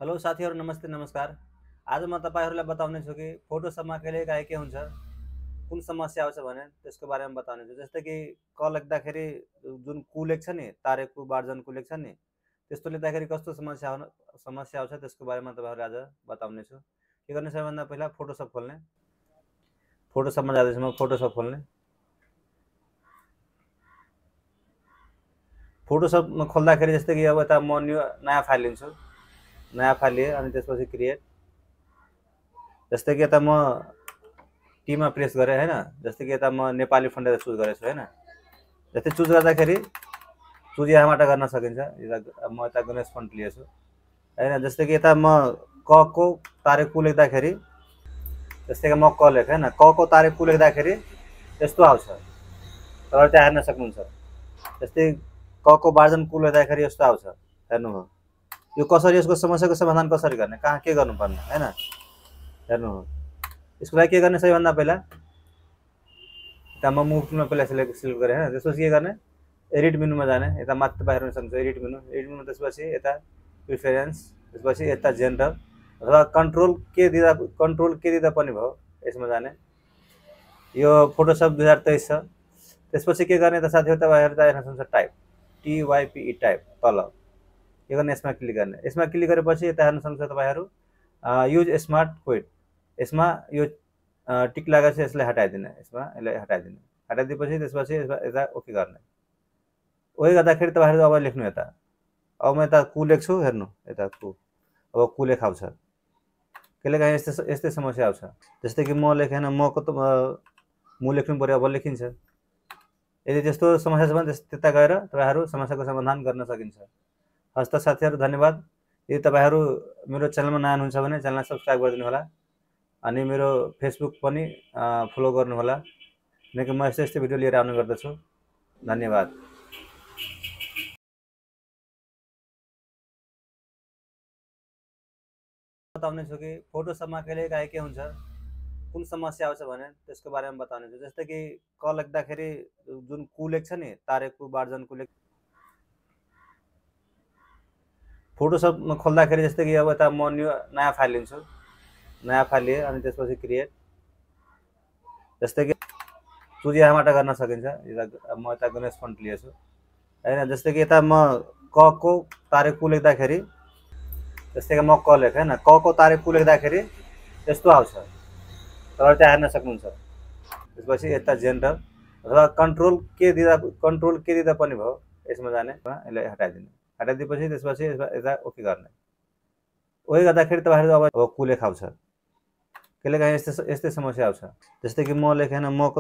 Hello साथीहरु, नमस्ते नमस्कार। आज म तपाईहरुलाई बताउने छु कि फोटोसपमा कहिलेकाहीँ के हुन्छ, कुन समस्या आउँछ भने त्यसको बारेमा बताउने छु। जस्तै कि क लेख्दाखेरि जुन कु लेख्छ नि, तारेकु बार्जन कु लेख्छ नि, त्यस्तो लेख्दाखेरि कस्तो समस्या आउँछ त्यसको बारेमा तपाईहरुलाई आज बताउने छु। के गर्ने, सबैभन्दा पहिला फोटोसप खोल्ने। फोटोसपमा जाँदैछु म, फोटोसप खोल्ने। फोटोसपमा खोल्दाखेरि जस्तै कि अब यता म नयाँ फाइल लिन्छु। नयाँ फाइल लिए अनि त्यसपछि क्रिएट। जस्तै कि यता म टीमा प्रेस गरेँ हैन, जस्तै कि यता म नेपाली फन्ट चुज गरेको छु हैन। जस्तै चुज गर्दाखेरि चुज यहाँबाट गर्न सकिन्छ। म यता गणेश फन्ट लिएछु हैन। जस्तै कि यता म क को तारे कु लेख्दाखेरि, जस्तै कि म क लेखेँ हैन, क को तारे कु लेख्दाखेरि यस्तो आउँछ। तपाईहरु त्यहाँ हेर्न सक्नुहुन्छ। जस्तै क को बार्जन कु लेख्दाखेरि यस्तो आउँछ। हेर्नुभयो। यो कसरी, यसको समस्याको समाधान कसरी गर्ने, कहाँ के गर्नुपर्ने हैन, हेर्नुभयो। यसको लागि के गर्ने, सबैभन्दा पहिला यता म मुभ टुलमा पहिला सिलेक्ट गरेँ हैन। त्यसपछि के गर्ने, एडिट मेनुमा जाने। यता माथि बाहिर हुन सक्छ एडिट मेनु, त्यसपछि यता प्रिफरेन्स, त्यसपछि यता जेनरल अथवा कन्ट्रोल के दिँदा पनि भयो। यसमा जाने। यो फोटोसप 2023 छ। त्यसपछि के गर्ने त साथीहरु, तपाईहरु हेर्न सक्नुहुन्छ टाइप, TYPE टाइप तल के गर्ने, यसमा क्लिक गर्ने। यसमा क्लिक गरेपछि यता हेर्न सक्नुहुन्छ तपाईहरु युज स्मार्ट क्विट। यसमा यो टिक लागेको छ, यसलाई हटाइदिने। यसलाई हटाइदिने। हटाइदिएपछि त्यसपछि यता ओके गर्ने। ओके गर्दाखेरि तपाईहरु अब लेख्नु यता। अब म यता कु लेख्छु, हेर्नु यता कु। अब कु लेखाउँछ। कहिलेकाहीँ यस्तै समस्या आउँछ। जस्तै कि म लेखेन, म को त मु लेख्नु पर्यो, अब लेखिन्छ। यदि त्यस्तो समस्या छ भने त्यता गएर तपाईहरु समस्याको समाधान गर्न सकिन्छ। हस् त साथीहरु, धन्यवाद। यदि तपाईहरु मेरो च्यानलमा नयाँ हुनुहुन्छ भने च्यानललाई सब्स्क्राइब गरिदिनु होला। अनि मेरो फेसबुक पनि फलो गर्नु होला। किनकि म यस्तै भिडियो लिएर आउने गर्दछु। धन्यवाद। बताउने छु कि फोटोसपमा कहिलेकाहीँ के हुन्छ, कुन समस्या आउँछ भने त्यसको बारेमा बताउने छु। जस्तै कि क लेख्दाखेरि जुन कु लेख्छ नि, तारेकु बार्जन कु फोटोसपमा खोल्दाखेरि जस्तै कि अब यता म नयाँ फाइल लिन्छु। नयाँ फाइल लिए अनि त्यसपछि क्रिएट। जस्तै कि चुज यहाँबाट गर्न सकिन्छ। म यता गणेश फन्ट लिएछु हैन। जस्तै कि यता म क को तारे कु लेख्दाखेरि, जस्तै कि म क लेखेँ हैन, क को तारे कु लेख्दाखेरि यस्तो आउँछ। तपाईहरु त्यहाँ हेर्न सक्नुहुन्छ। त्यसपछि यता जेनरल अथवा कन्ट्रोल के दिँदा पनि भयो। यसमा जाने, यसलाई हटाइदिने। हटाइदिएपछि त्यसपछि यता ओके गर्ने। ओके गर्दाखेरि तपाईहरु अब कु लेखाउँछ। कहिलेकाहीँ यस्तै समस्या आउँछ। जस्तै कि म लेखेन, म को